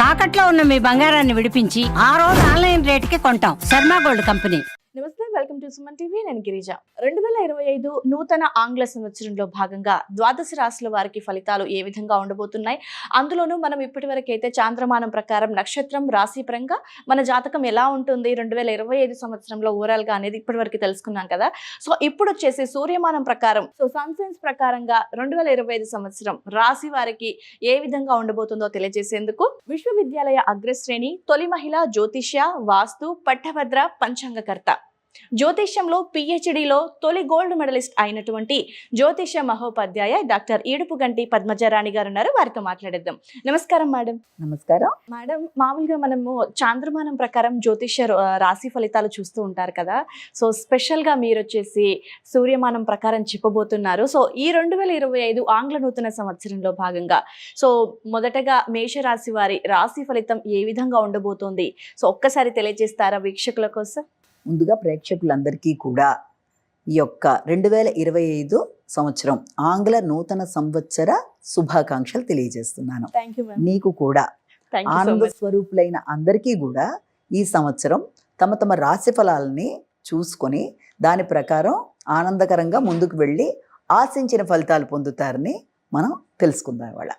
తాకట్లో ఉన్న మీ బంగారాన్ని విడిపించి ఆ రోజు ఆన్లైన్ రేటుకి కొంటాం. Sharma gold company. నమస్తే, వెల్కమ్ టు సుమన్ టీవీ. నేను గిరిజ. 2025 నూతన ఆంగ్ల సంవత్సరంలో భాగంగా ద్వాదశ రాశుల వారికి ఫలితాలు ఏ విధంగా ఉండబోతున్నాయి, అందులోనూ మనం ఇప్పటి వరకు అయితే చాంద్రమానం ప్రకారం నక్షత్రం రాశి పరంగా మన జాతకం ఎలా ఉంటుంది 2025 సంవత్సరంలో ఓవరాల్ గా అనేది ఇప్పటి వరకు తెలుసుకున్నాం కదా. సో ఇప్పుడు వచ్చేసి సూర్యమానం ప్రకారం, సో సన్ సైన్స్ ప్రకారంగా 2025 సంవత్సరం రాశి వారికి ఏ విధంగా ఉండబోతుందో తెలియజేసేందుకు విశ్వవిద్యాలయ అగ్రశ్రేణి తొలి మహిళ జ్యోతిష్య వాస్తు పట్టభద్ర పంచాంగకర్త, జ్యోతిష్యంలో పిహెచ్డిలో తొలి గోల్డ్ మెడలిస్ట్ అయినటువంటి జ్యోతిష్య మహోపాధ్యాయ డాక్టర్ ఈడుపుగంటి పద్మజరాణి గారు ఉన్నారు. వారితో మాట్లాడేద్దాం. నమస్కారం మేడం. నమస్కారం మేడం, మామూలుగా మనము చాంద్రమానం ప్రకారం జ్యోతిష్య రాశి ఫలితాలు చూస్తూ ఉంటారు కదా. సో స్పెషల్ గా మీరు వచ్చేసి సూర్యమానం ప్రకారం చెప్పబోతున్నారు. సో ఈ 2025 ఆంగ్ల నూతన సంవత్సరంలో భాగంగా సో మొదటగా మేషరాశి వారి రాశి ఫలితం ఏ విధంగా ఉండబోతోంది, సో ఒక్కసారి తెలియజేస్తారా వీక్షకుల కోసం? ముందుగా ప్రేక్షకులందరికీ కూడా ఈ యొక్క 2025 సంవత్సరం ఆంగ్ల నూతన సంవత్సర శుభాకాంక్షలు తెలియజేస్తున్నాను. నీకు కూడా ఆనంద స్వరూపులైన అందరికీ కూడా ఈ సంవత్సరం తమ తమ రాశి ఫలాలని చూసుకొని దాని ప్రకారం ఆనందకరంగా ముందుకు వెళ్ళి ఆశించిన ఫలితాలు పొందుతారని మనం తెలుసుకుందాం ఇవాళ.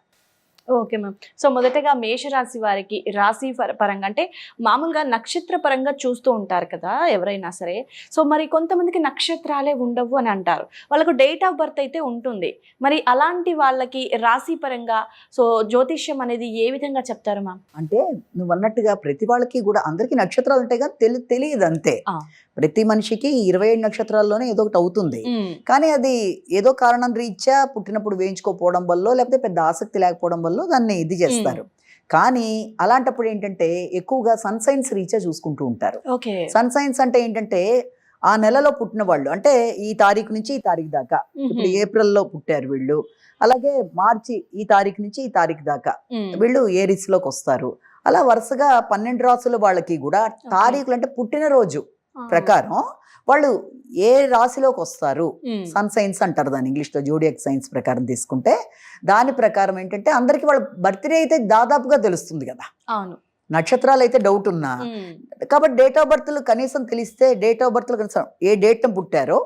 Okay ma'am. సో మొదటగా మేషరాశి వారికి రాశి పరంగా అంటే మామూలుగా నక్షత్ర పరంగా చూస్తూ ఉంటారు కదా ఎవరైనా సరే. సో మరి కొంతమందికి నక్షత్రాలే ఉండవు అని అంటారు, వాళ్ళకు డేట్ ఆఫ్ బర్త్ అయితే ఉంటుంది. మరి అలాంటి వాళ్ళకి రాశి పరంగా సో జ్యోతిష్యం అనేది ఏ విధంగా చెప్తారు మ్యామ్? అంటే నువ్వు అన్నట్టుగా ప్రతి వాళ్ళకి కూడా అందరికీ నక్షత్రాలు ఉంటాయి కానీ తెలియదు అంతే. ప్రతి మనిషికి 27 నక్షత్రాల్లోనే ఏదో ఒకటి అవుతుంది, కానీ అది ఏదో కారణం రీత్యా పుట్టినప్పుడు వేయించుకోకపోవడం వల్ల లేకపోతే పెద్ద ఆసక్తి లేకపోవడం వల్ల దాన్ని ఇది చేస్తారు. కానీ అలాంటప్పుడు ఏంటంటే ఎక్కువగా సన్ సైన్స్ రీత్యా చూసుకుంటూ ఉంటారు. సన్ సైన్స్ అంటే ఏంటంటే ఆ నెలలో పుట్టిన వాళ్ళు, అంటే ఈ తారీఖు నుంచి ఈ తారీఖు దాకా, ఇప్పుడు ఏప్రిల్లో పుట్టారు వీళ్ళు, అలాగే మార్చి ఈ తారీఖు నుంచి ఈ తారీఖు దాకా వీళ్ళు ఏరిస్ లోకి వస్తారు. అలా వరుసగా 12 రాసుల వాళ్ళకి కూడా తారీఖులు అంటే పుట్టినరోజు ప్రకారం వాళ్ళు ఏ రాశిలోకి వస్తారు, సన్ సైన్స్ అంటారు దాన్ని ఇంగ్లీష్ లో. జోడియాక్ సైన్స్ ప్రకారం తీసుకుంటే దాని ప్రకారం ఏంటంటే అందరికి వాళ్ళ బర్త్డే అయితే దాదాపుగా తెలుస్తుంది కదా. నక్షత్రాలు అయితే డౌట్ ఉన్నా కాబట్టి డేట్ ఆఫ్ బర్త్లు కనీసం తెలిస్తే, డేట్ ఆఫ్ బర్త్లు కనీసం ఏ డేట్ పుట్టారో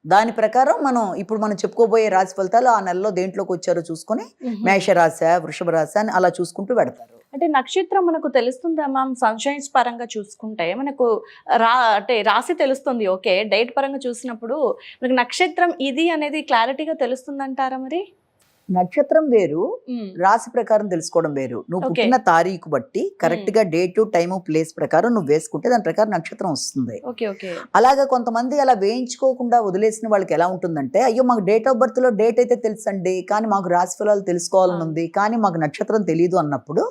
దాని ప్రకారం ఇప్పుడు మనం చెప్పుకోబోయే రాశి ఫలితాలు ఆ నెలలో దేంట్లోకి వచ్చారో చూసుకొని మేషరాశ వృషభ రాశి అని అలా చూసుకుంటూ పెడతారు. అంటే నక్షత్రం మనకు తెలుస్తుందా మ్యామ్? సన్షైన్స్ పరంగా చూసుకుంటే మనకు అంటే రాశి తెలుస్తుంది, ఓకే. డేట్ పరంగా చూసినప్పుడు మనకు నక్షత్రం ఇది అనేది క్లారిటీగా తెలుస్తుందంటారా? మరి నక్షత్రం వేరు, రాశి ప్రకారం తెలుసుకోవడం వేరు. నువ్వు పుట్టిన తారీఖు బట్టి కరెక్ట్ గా డేట్ టైము ప్లేస్ ప్రకారం నువ్వు వేసుకుంటే దాని ప్రకారం నక్షత్రం వస్తుంది. అలాగా కొంతమంది అలా వేయించుకోకుండా వదిలేసిన వాళ్ళకి ఎలా ఉంటుందంటే, అయ్యో మాకు డేట్ ఆఫ్ బర్త్ లో డేట్ అయితే తెలుసండి కానీ మాకు రాశి ఫలాలు తెలుసుకోవాలని ఉంది కానీ మాకు నక్షత్రం తెలియదు అన్నప్పుడు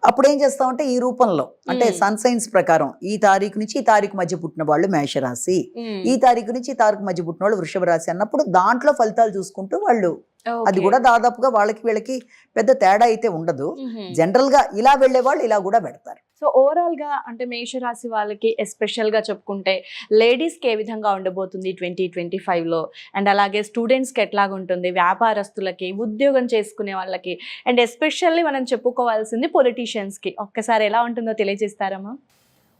అప్పుడు ఏం చేస్తామంటే ఈ రూపంలో అంటే సన్ సైన్స్ ప్రకారం ఈ తారీఖు నుంచి ఈ తారీఖు మధ్య పుట్టిన వాళ్ళు మేషరాశి, ఈ తారీఖు నుంచి ఈ తారీఖు మధ్య పుట్టిన వాళ్ళు వృషభ రాశి అన్నప్పుడు దాంట్లో ఫలితాలు చూసుకుంటూ వాళ్ళు, అది కూడా దాదాపుగా వాళ్ళకి వీళ్ళకి పెద్ద తేడా అయితే ఉండదు. జనరల్ గా ఇలా వెళ్లే వాళ్ళు ఇలా కూడా పెడతారు. సో ఓవరాల్ గా అంటే మేషరాశి వాళ్ళకి ఎస్పెషల్ గా చెప్పుకుంటే లేడీస్ కి ఏ విధంగా ఉండబోతుంది 2025 లో, అండ్ అలాగే స్టూడెంట్స్ కి ఎట్లాగా ఉంటుంది, వ్యాపారస్తులకి, ఉద్యోగం చేసుకునే వాళ్ళకి, అండ్ ఎస్పెషల్లీ మనం చెప్పుకోవాల్సింది పొలిటీషియన్స్ కి ఒక్కసారి ఎలా ఉంటుందో తెలియజేస్తారమ్మా?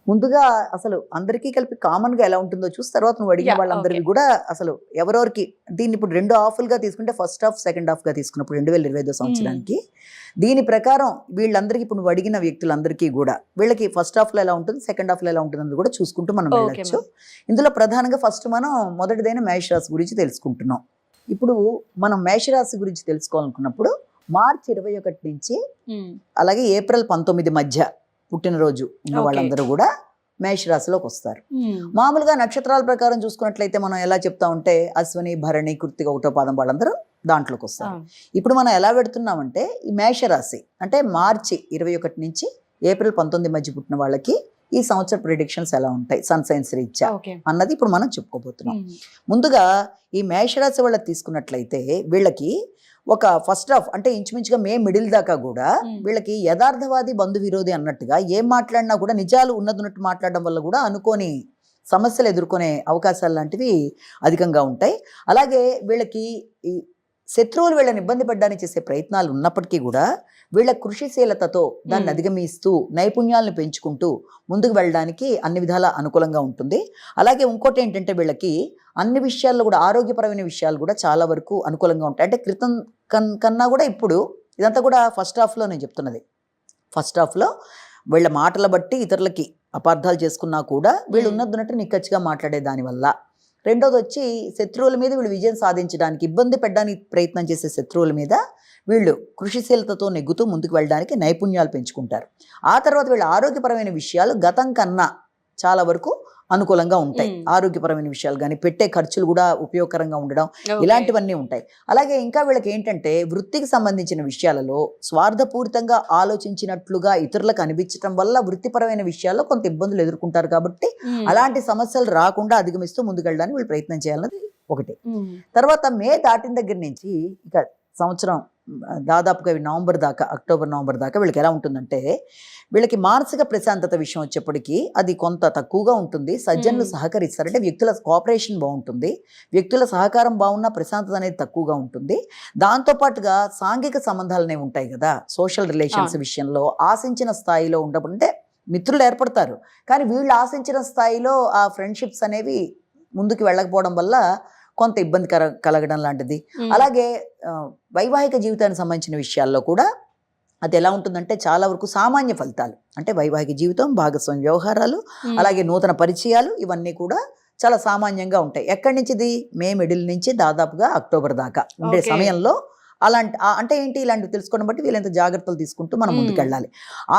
ముందుగా అసలు అందరికీ కలిపి కామన్ గా ఎలా ఉంటుందో చూసి తర్వాత నువ్వు అడిగిన వాళ్ళందరికీ కూడా అసలు ఎవరెవరికి దీన్ని ఇప్పుడు 2 హాఫ్లుగా తీసుకుంటే ఫస్ట్ హాఫ్ సెకండ్ హాఫ్ గా తీసుకున్నప్పుడు 2025 సంవత్సరానికి దీని ప్రకారం వీళ్ళందరికీ ఇప్పుడు నువ్వు అడిగిన వ్యక్తులందరికీ కూడా వీళ్ళకి ఫస్ట్ హాఫ్ లో ఎలా ఉంటుంది సెకండ్ హాఫ్ లో ఎలా ఉంటుంది కూడా చూసుకుంటూ మనం వెళ్ళొచ్చు. ఇందులో ప్రధానంగా ఫస్ట్ మనం మొదటిదైన మేషరాశి గురించి తెలుసుకుంటున్నాం. ఇప్పుడు మనం మేషరాశి గురించి తెలుసుకోవాలనుకున్నప్పుడు మార్చి 21 నుంచి అలాగే ఏప్రిల్ 19 మధ్య పుట్టినరోజు ఉన్న వాళ్ళందరూ కూడా మేషరాశిలోకి వస్తారు. మామూలుగా నక్షత్రాల ప్రకారం చూసుకున్నట్లయితే మనం ఎలా చెప్తా ఉంటే అశ్విని భరణి కృత్తిక ఒకటో పాదం వాళ్ళందరూ దాంట్లోకి వస్తారు. ఇప్పుడు మనం ఎలా పెడుతున్నామంటే ఈ మేషరాశి అంటే మార్చి 21 నుంచి ఏప్రిల్ 19 మధ్య పుట్టిన వాళ్ళకి ఈ సంవత్సర ప్రిడిక్షన్స్ ఎలా ఉంటాయి సన్ సైన్స్ రీత్యా అన్నది ఇప్పుడు మనం చెప్పుకోబోతున్నాం. ముందుగా ఈ మేషరాశి వాళ్ళకి తీసుకున్నట్లయితే వీళ్ళకి ఒక ఫస్ట్ హాఫ్ అంటే ఇంచుమించుగా మే మిడిల్ దాకా కూడా వీళ్ళకి యథార్థవాది బంధు విరోధి అన్నట్టుగా ఏం మాట్లాడినా కూడా నిజాలు ఉన్నట్టు మాట్లాడడం వల్ల కూడా అనుకోని సమస్యలు ఎదుర్కొనే అవకాశాలు లాంటివి అధికంగా ఉంటాయి. అలాగే వీళ్ళకి శత్రువులు వీళ్ళని ఇబ్బంది పడడానికి చేసే ప్రయత్నాలు ఉన్నప్పటికీ కూడా వీళ్ళ కృషిశీలతతో దాన్ని అధిగమిస్తూ నైపుణ్యాలను పెంచుకుంటూ ముందుకు వెళ్ళడానికి అన్ని విధాల అనుకూలంగా ఉంటుంది. అలాగే ఇంకోటి ఏంటంటే వీళ్ళకి అన్ని విషయాల్లో కూడా ఆరోగ్యపరమైన విషయాలు కూడా చాలా వరకు అనుకూలంగా ఉంటాయి. అంటే క్రితం కన్నా కూడా ఇప్పుడు ఇదంతా కూడా ఫస్ట్ హాఫ్లో నేను చెప్తున్నది. ఫస్ట్ హాఫ్లో వీళ్ళ మాటల బట్టి ఇతరులకి అపార్థాలు చేసుకున్నా కూడా వీళ్ళు ఉన్నట్టు నిక్కచ్చిగా మాట్లాడే దానివల్ల. రెండోది వచ్చి శత్రువుల మీద వీళ్ళు విజయం సాధించడానికి ఇబ్బంది పెట్టడానికి ప్రయత్నం చేసే శత్రువుల మీద వీళ్ళు కృషిశీలతతో నెగ్గుతూ ముందుకు వెళ్ళడానికి నైపుణ్యాలు పెంచుకుంటారు. ఆ తర్వాత వీళ్ళ ఆరోగ్యపరమైన విషయాలు గతం కన్నా చాలా వరకు అనుకూలంగా ఉంటాయి. ఆరోగ్యపరమైన విషయాలు కానీ పెట్టే ఖర్చులు కూడా ఉపయోగకరంగా ఉండడం ఇలాంటివన్నీ ఉంటాయి. అలాగే ఇంకా వీళ్ళకి ఏంటంటే వృత్తికి సంబంధించిన విషయాలలో స్వార్థపూరితంగా ఆలోచించినట్లుగా ఇతరులకు అనిపించడం వల్ల వృత్తిపరమైన విషయాల్లో కొంత ఇబ్బందులు ఎదుర్కొంటారు. కాబట్టి అలాంటి సమస్యలు రాకుండా అధిగమిస్తూ ముందుకెళ్ళడానికి వీళ్ళు ప్రయత్నం చేయాలన్నది ఒకటి. తర్వాత మే దాటిన దగ్గర నుంచి ఇక సంవత్సరం దాదాపుగా నవంబర్ దాకా, అక్టోబర్ నవంబర్ దాకా వీళ్ళకి ఎలా ఉంటుందంటే వీళ్ళకి మానసిక ప్రశాంతత విషయం వచ్చేప్పటికీ అది కొంత తక్కువగా ఉంటుంది. సజ్జనులు సహకరిస్తారు, అంటే వ్యక్తుల కోఆపరేషన్ బాగుంటుంది, వ్యక్తుల సహకారం బాగున్నా ప్రశాంతత అనేది తక్కువగా ఉంటుంది. దాంతోపాటుగా సాంఘిక సంబంధాలు అనేవి ఉంటాయి కదా, సోషల్ రిలేషన్స్ విషయంలో ఆశించిన స్థాయిలో ఉండకుంటే మిత్రులు ఏర్పడతారు, కానీ వీళ్ళు ఆశించిన స్థాయిలో ఆ ఫ్రెండ్షిప్స్ అనేవి ముందుకు వెళ్ళకపోవడం వల్ల కొంత ఇబ్బంది కలగడం లాంటిది. అలాగే వైవాహిక జీవితానికి సంబంధించిన విషయాల్లో కూడా అది ఎలా ఉంటుందంటే చాలా వరకు సామాన్య ఫలితాలు, అంటే వైవాహిక జీవితం, భాగస్వామ్య వ్యవహారాలు, అలాగే నూతన పరిచయాలు ఇవన్నీ కూడా చాలా సామాన్యంగా ఉంటాయి. ఎక్కడి నుంచి ఇది మే మిడిల్ నుంచి దాదాపుగా అక్టోబర్ దాకా ఉండే సమయంలో అలాంటి అంటే ఏంటి ఇలాంటివి తెలుసుకోవడం బట్టి వీళ్ళంత జాగ్రత్తలు తీసుకుంటూ మనం ముందుకెళ్ళాలి.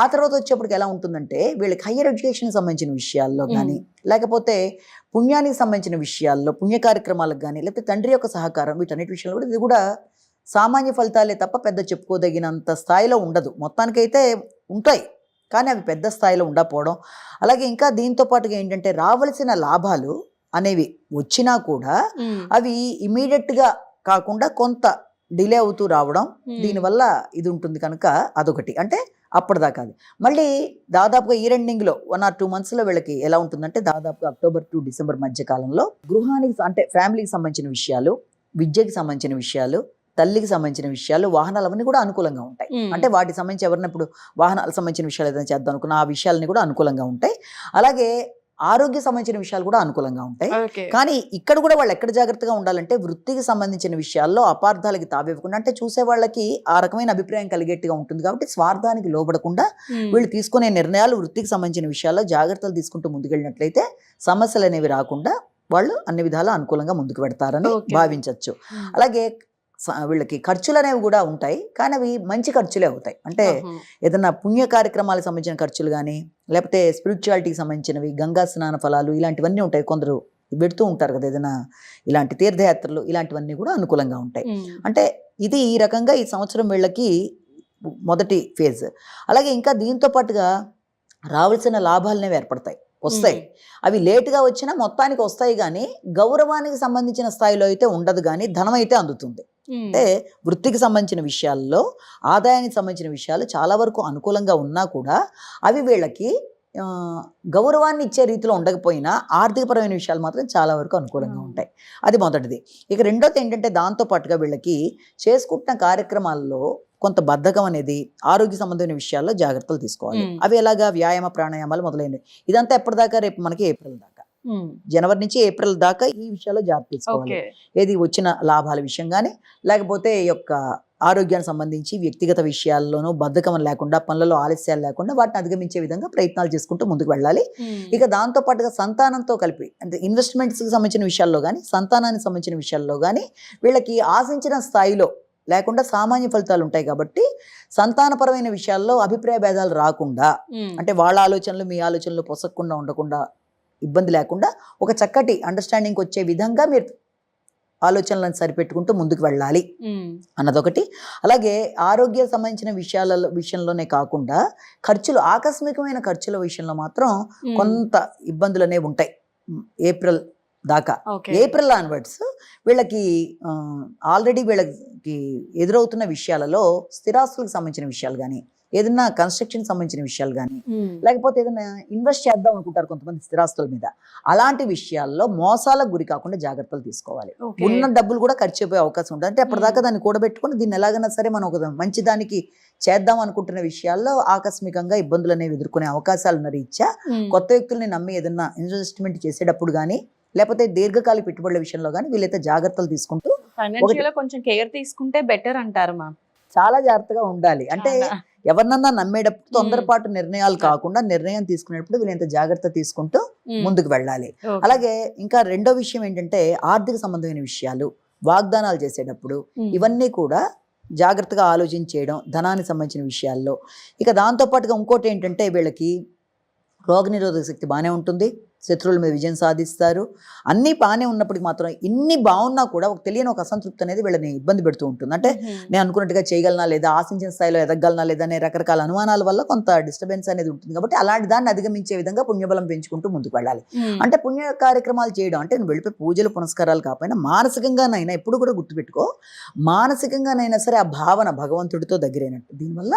ఆ తర్వాత వచ్చేప్పటికి ఎలా ఉంటుందంటే వీళ్ళకి హయ్యర్ ఎడ్యుకేషన్కి సంబంధించిన విషయాల్లో కానీ, లేకపోతే పుణ్యానికి సంబంధించిన విషయాల్లో, పుణ్య కార్యక్రమాలకు కానీ, లేకపోతే తండ్రి యొక్క సహకారం, వీటన్నిటి విషయాల్లో కూడా ఇది కూడా సామాన్య ఫలితాలే తప్ప పెద్ద చెప్పుకోదగినంత స్థాయిలో ఉండదు. మొత్తానికైతే ఉంటాయి కానీ అవి పెద్ద స్థాయిలో ఉండకపోవడం. అలాగే ఇంకా దీంతో పాటుగా ఏంటంటే రావాల్సిన లాభాలు అనేవి వచ్చినా కూడా అవి ఇమీడియట్గా కాకుండా కొంత డిలే అవుతూ రావడం, దీనివల్ల ఇది ఉంటుంది కనుక అదొకటి. అంటే అప్పటిదాకా అది మళ్ళీ దాదాపుగా ఈ రెండింగ్లో 1 or 2 monthsలో వీళ్ళకి ఎలా ఉంటుందంటే దాదాపుగా అక్టోబర్ టు డిసెంబర్ మధ్య కాలంలో గృహానికి అంటే ఫ్యామిలీకి సంబంధించిన విషయాలు, విద్యకి సంబంధించిన విషయాలు, తల్లికి సంబంధించిన విషయాలు, వాహనాలు అవన్నీ కూడా అనుకూలంగా ఉంటాయి. అంటే వాటికి సంబంధించి ఎవరైనా ఇప్పుడు వాహనాలకు సంబంధించిన విషయాలు ఏదైనా చేద్దాం అనుకున్న ఆ విషయాలని కూడా అనుకూలంగా ఉంటాయి. అలాగే ఆరోగ్య సంబంధించిన విషయాలు కూడా అనుకూలంగా ఉంటాయి. కానీ ఇక్కడ కూడా వాళ్ళు ఎక్కడ జాగ్రత్తగా ఉండాలంటే వృత్తికి సంబంధించిన విషయాల్లో అపార్థాలకి తావివ్వకుండా, అంటే చూసే వాళ్ళకి ఆ రకమైన అభిప్రాయం కలిగేట్టుగా ఉంటుంది కాబట్టి స్వార్థానికి లోబడకుండా వీళ్ళు తీసుకునే నిర్ణయాలు వృత్తికి సంబంధించిన విషయాల్లో జాగ్రత్తలు తీసుకుంటూ ముందుకెళ్ళినట్లయితే సమస్యలు అనేవి రాకుండా వాళ్ళు అన్ని విధాలా అనుకూలంగా ముందుకు పెడతారని భావించవచ్చు. అలాగే వీళ్ళకి ఖర్చులు అనేవి కూడా ఉంటాయి, కానీ అవి మంచి ఖర్చులే అవుతాయి. అంటే ఏదైనా పుణ్య కార్యక్రమాలకు సంబంధించిన ఖర్చులు కానీ, లేకపోతే స్పిరిచువాలిటీకి సంబంధించినవి, గంగా స్నాన ఫలాలు ఇలాంటివన్నీ ఉంటాయి. కొందరు పెడుతూ ఉంటారు కదా ఏదైనా ఇలాంటి తీర్థయాత్రలు, ఇలాంటివన్నీ కూడా అనుకూలంగా ఉంటాయి. అంటే ఇది ఈ రకంగా ఈ సంవత్సరం వీళ్ళకి మొదటి ఫేజ్. అలాగే ఇంకా దీంతో పాటుగా రావాల్సిన లాభాలు అనేవి ఏర్పడతాయి, వస్తాయి. అవి లేటుగా వచ్చినా మొత్తానికి వస్తాయి, కానీ గౌరవానికి సంబంధించిన స్థాయిలో అయితే ఉండదు, కానీ ధనం అయితే అందుతుంది. అంటే వృత్తికి సంబంధించిన విషయాల్లో, ఆదాయానికి సంబంధించిన విషయాలు చాలా వరకు అనుకూలంగా ఉన్నా కూడా అవి వీళ్ళకి గౌరవాన్ని ఇచ్చే రీతిలో ఉండకపోయినా ఆర్థికపరమైన విషయాలు మాత్రం చాలా వరకు అనుకూలంగా ఉంటాయి. అది మొదటిది. ఇక రెండోది ఏంటంటే దాంతోపాటుగా వీళ్ళకి చేసుకుంటున్న కార్యక్రమాల్లో కొంత బద్ధకం అనేది, ఆరోగ్య సంబంధమైన విషయాల్లో జాగ్రత్తలు తీసుకోవాలి. అవి ఎలాగా వ్యాయామ ప్రాణాయామాలు మొదలైనవి. ఇదంతా ఎప్పటిదాకా, రేపు మనకి ఏప్రిల్ దాకా, జనవరి నుంచి ఏప్రిల్ దాకా ఈ విషయాల్లో జాగ్రత్త తీసుకోవాలి. ఏది వచ్చిన లాభాల విషయం కానీ, లేకపోతే ఈ యొక్క ఆరోగ్యానికి సంబంధించి వ్యక్తిగత విషయాల్లోనూ బద్ధకం లేకుండా, పనులలో ఆలస్యాలు లేకుండా వాటిని అధిగమించే విధంగా ప్రయత్నాలు చేసుకుంటూ ముందుకు వెళ్ళాలి. ఇక దాంతో పాటుగా సంతానంతో కలిపి, అంటే ఇన్వెస్ట్మెంట్స్కి సంబంధించిన విషయాల్లో కానీ, సంతానానికి సంబంధించిన విషయాల్లో కానీ వీళ్ళకి ఆశించిన స్థాయిలో లేకుండా సామాన్య ఫలితాలు ఉంటాయి. కాబట్టి సంతానపరమైన విషయాల్లో అభిప్రాయ భేదాలు రాకుండా, అంటే వాళ్ళ ఆలోచనలు మీ ఆలోచనలు పొసగకుండా ఉండకుండా, ఇబ్బంది లేకుండా ఒక చక్కటి అండర్స్టాండింగ్కి వచ్చే విధంగా మీరు ఆలోచనలను సరిపెట్టుకుంటూ ముందుకు వెళ్ళాలి అన్నదొకటి. అలాగే ఆరోగ్య సంబంధించిన విషయంలోనే కాకుండా ఖర్చులు, ఆకస్మికమైన ఖర్చుల విషయంలో మాత్రం కొంత ఇబ్బందులు అనేవి ఉంటాయి ఏప్రిల్ దాకా. ఏప్రిల్ ఆన్వర్డ్స్ వీళ్ళకి ఆల్రెడీ వీళ్ళకి ఎదురవుతున్న విషయాలలో స్థిరాస్తులకు సంబంధించిన విషయాలు కానీ, ఏదైనా కన్స్ట్రక్షన్ సంబంధించిన విషయాలు కానీ లేకపోతే ఏదైనా ఇన్వెస్ట్ చేద్దాం అనుకుంటారు కొంతమంది స్థిరాస్తుల మీద, అలాంటి విషయాల్లో మోసాలకు గురి కాకుండా జాగ్రత్తలు తీసుకోవాలి. ఉన్న డబ్బులు కూడా ఖర్చు అయిపోయే అవకాశం ఉంటుంది. అంటే అప్పటిదాకా దాన్ని కూడబెట్టుకుని దీన్ని ఎలాగైనా సరే మనం ఒక మంచి దానికి చేద్దాం అనుకుంటున్న విషయాల్లో ఆకస్మికంగా ఇబ్బందులు అనేవి ఎదుర్కొనే అవకాశాలు ఉన్న రీత్యా కొత్త వ్యక్తుల్ని నమ్మి ఏదైనా ఇన్వెస్ట్మెంట్ చేసేటప్పుడు కానీ లేకపోతే దీర్ఘకాలిక పెట్టుబడుల విషయంలో కానీ వీళ్ళైతే జాగ్రత్తలు తీసుకుంటూ ఫైనాన్షియల్ గా కొంచెం కేర్ తీసుకుంటే బెటర్ అంటారు మ్యామ్. చాలా జాగ్రత్తగా ఉండాలి. అంటే ఎవరినన్నా నమ్మేటప్పుడు తొందరపాటు నిర్ణయాలు కాకుండా నిర్ణయం తీసుకునేటప్పుడు వీళ్ళంత జాగ్రత్త తీసుకుంటూ ముందుకు వెళ్ళాలి. అలాగే ఇంకా రెండో విషయం ఏంటంటే ఆర్థిక సంబంధమైన విషయాలు, వాగ్దానాలు చేసేటప్పుడు ఇవన్నీ కూడా జాగ్రత్తగా ఆలోచించేయడం ధనానికి సంబంధించిన విషయాల్లో. ఇక దాంతోపాటుగా ఇంకోటి ఏంటంటే వీళ్ళకి రోగనిరోధక శక్తి బాగానే ఉంటుంది, శత్రువుల మీద విజయం సాధిస్తారు. అన్నీ బాగానే ఉన్నప్పటికీ మాత్రం ఇన్ని బాగున్నా కూడా ఒక తెలియని ఒక అసంతృప్తి అనేది వీళ్ళని ఇబ్బంది పెడుతూ ఉంటుంది. అంటే నేను అనుకున్నట్టుగా చేయగలనా లేదా, ఆశించిన స్థాయిలో ఎదగలనా లేదా అనే రకరకాల అనుమానాల వల్ల కొంత డిస్టర్బెన్స్ అనేది ఉంటుంది. కాబట్టి అలాంటి దాన్ని అధిగమించే విధంగా పుణ్యబలం పెంచుకుంటూ ముందుకు వెళ్ళాలి. అంటే పుణ్య కార్యక్రమాలు చేయడం అంటే నేను వెళ్ళిపోయి పూజలు పునస్కారాలు కాకపోయినా మానసికంగానైనా ఎప్పుడు కూడా గుర్తుపెట్టుకో, మానసికంగానైనా సరే ఆ భావన భగవంతుడితో దగ్గరైనట్టు దీనివల్ల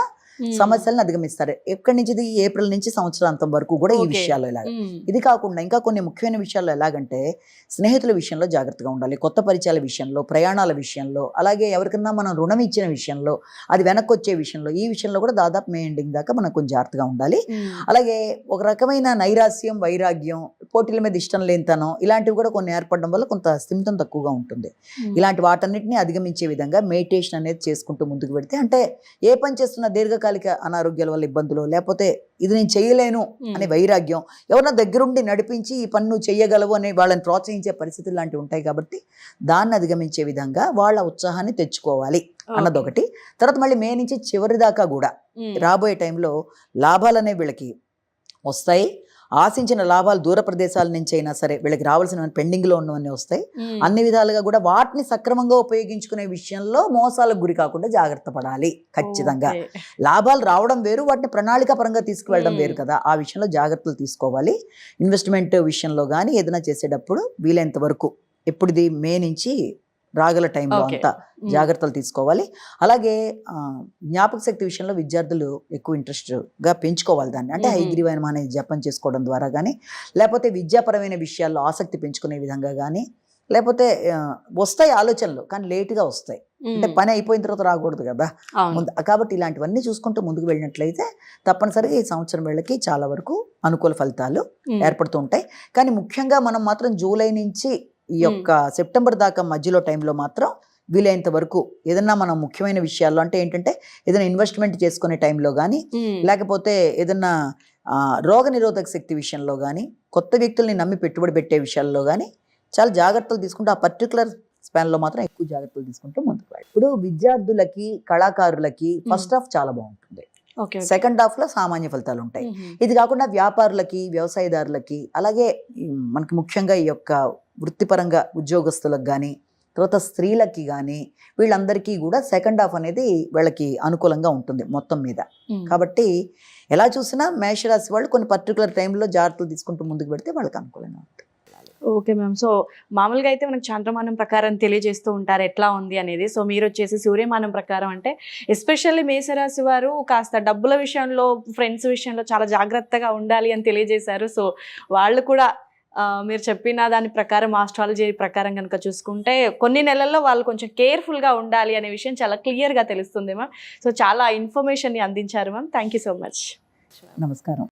సమస్యలను అధిగమిస్తారు. ఎక్కడి నుంచి ఏప్రిల్ నుంచి సంవత్సరాంతం వరకు కూడా ఈ విషయాల్లో ఇలాగ. ఇది కాకుండా ఇంకా కొన్ని ముఖ్యమైన విషయాల్లో ఎలాగంటే స్నేహితుల విషయంలో జాగ్రత్తగా ఉండాలి, కొత్త పరిచయాల విషయంలో, ప్రయాణాల విషయంలో, అలాగే ఎవరికన్నా మనం రుణం ఇచ్చిన విషయంలో అది వెనక్కి వచ్చే విషయంలో, ఈ విషయంలో కూడా దాదాపు మే ఎండింగ్ దాకా మనం కొంచెం జాగ్రత్తగా ఉండాలి. అలాగే ఒక రకమైన నైరాస్యం, వైరాగ్యం, పోటీల మీద ఇష్టం లేనితనం ఇలాంటివి కూడా కొన్ని ఏర్పడడం వల్ల కొంత స్థిమితం తక్కువగా ఉంటుంది. ఇలాంటి వాటన్నిటిని అధిగమించే విధంగా మెడిటేషన్ అనేది చేసుకుంటూ ముందుకు పెడితే, అంటే ఏ పని చేస్తున్న దీర్ఘకాలిక అనారోగ్యాల వల్ల ఇబ్బందులు, లేకపోతే ఇది నేను చేయలేను అనే వైరాగ్యం, ఎవరన్నా దగ్గరుండి నడిపించి ఈ పని నువ్వు చెయ్యగలవు అని వాళ్ళని ప్రోత్సహించే పరిస్థితులు లాంటివి ఉంటాయి. కాబట్టి దాన్ని అధిగమించే విధంగా వాళ్ళ ఉత్సాహాన్ని తెచ్చుకోవాలి అన్నదొకటి. తర్వాత మళ్ళీ మే నుంచి చివరి దాకా కూడా రాబోయే టైంలో లాభాలు అనేవి వీళ్ళకి వస్తాయి. ఆశించిన లాభాలు దూర ప్రదేశాల నుంచి అయినా సరే వీళ్ళకి రావాల్సిన పెండింగ్లో ఉన్నవన్నీ వస్తాయి. అన్ని విధాలుగా కూడా వాటిని సక్రమంగా ఉపయోగించుకునే విషయంలో మోసాలకు గురి కాకుండా జాగ్రత్త పడాలి. ఖచ్చితంగా లాభాలు రావడం వేరు, వాటిని ప్రణాళిక పరంగా తీసుకువెళ్ళడం వేరు కదా. ఆ విషయంలో జాగ్రత్తలు తీసుకోవాలి. ఇన్వెస్ట్మెంట్ విషయంలో కానీ ఏదైనా చేసేటప్పుడు వీలైనంత వరకు ఎప్పుడు ఇది మే నుంచి రాగల టైంలో అంతా జాగ్రత్తలు తీసుకోవాలి. అలాగే జ్ఞాపక శక్తి విషయంలో విద్యార్థులు ఎక్కువ ఇంట్రెస్ట్గా పెంచుకోవాలి దాన్ని. అంటే హైగ్రీవైన అనేది జపం చేసుకోవడం ద్వారా కానీ, లేకపోతే విద్యాపరమైన విషయాల్లో ఆసక్తి పెంచుకునే విధంగా కానీ, లేకపోతే వస్తాయి ఆలోచనలు కానీ లేటుగా వస్తాయి. అంటే పని అయిపోయిన తర్వాత రాకూడదు కదా ముందు. కాబట్టి ఇలాంటివన్నీ చూసుకుంటూ ముందుకు వెళ్ళినట్లయితే తప్పనిసరిగా ఈ సంవత్సరం వేళకి చాలా వరకు అనుకూల ఫలితాలు ఏర్పడుతూ ఉంటాయి. కానీ ముఖ్యంగా మనం మాత్రం జూలై నుంచి ఈ యొక్క సెప్టెంబర్ దాకా మధ్యలో టైంలో మాత్రం వీలైనంత వరకు ఏదన్నా మనం ముఖ్యమైన విషయాల్లో, అంటే ఏంటంటే ఏదైనా ఇన్వెస్ట్మెంట్ చేసుకునే టైంలో కానీ, లేకపోతే ఏదన్నా రోగ నిరోధక శక్తి విషయంలో కానీ, కొత్త వ్యక్తుల్ని నమ్మి పెట్టుబడి పెట్టే విషయాల్లో కానీ చాలా జాగ్రత్తలు తీసుకుంటూ ఆ పర్టికులర్ స్పాన్లో మాత్రం ఎక్కువ జాగ్రత్తలు తీసుకుంటూ ముందుకు వెళ్ళాలి. ఇప్పుడు విద్యార్థులకి, కళాకారులకి ఫస్ట్ హాఫ్ చాలా బాగుంటుంది, సెకండ్ హాఫ్ లో సామాన్య ఫలితాలు ఉంటాయి. ఇది కాకుండా వ్యాపారులకి, వ్యవసాయదారులకి, అలాగే మనకి ముఖ్యంగా ఈ యొక్క వృత్తిపరంగా ఉద్యోగస్తులకు కానీ, తర్వాత స్త్రీలకి కానీ, వీళ్ళందరికీ కూడా సెకండ్ హాఫ్ అనేది వీళ్ళకి అనుకూలంగా ఉంటుంది మొత్తం మీద. కాబట్టి ఎలా చూసినా మేషరాశి వాళ్ళు కొన్ని పర్టికులర్ టైంలో జాగ్రత్తలు తీసుకుంటూ ముందుకు పెడితే వాళ్ళకి అనుకూలంగా ఉంటుంది. Okay ma'am. సో మామూలుగా అయితే మనకు చాంద్రమానం ప్రకారం తెలియజేస్తూ ఉంటారు ఎట్లా ఉంది అనేది. సో మీరు వచ్చేసి సూర్యమానం ప్రకారం అంటే ఎస్పెషల్లీ మేషరాశి వారు కాస్త డబ్బుల విషయంలో, ఫ్రెండ్స్ విషయంలో చాలా జాగ్రత్తగా ఉండాలి అని తెలియజేశారు. సో వాళ్ళు కూడా మీరు చెప్పిన దాని ప్రకారం, ఆస్ట్రాలజీ ప్రకారం కనుక చూసుకుంటే కొన్ని నెలల్లో వాళ్ళు కొంచెం కేర్ఫుల్గా ఉండాలి అనే విషయం చాలా క్లియర్గా తెలుస్తుంది మ్యామ్. సో చాలా ఇన్ఫర్మేషన్ని అందించారు ma'am. Thank you so much. నమస్కారం.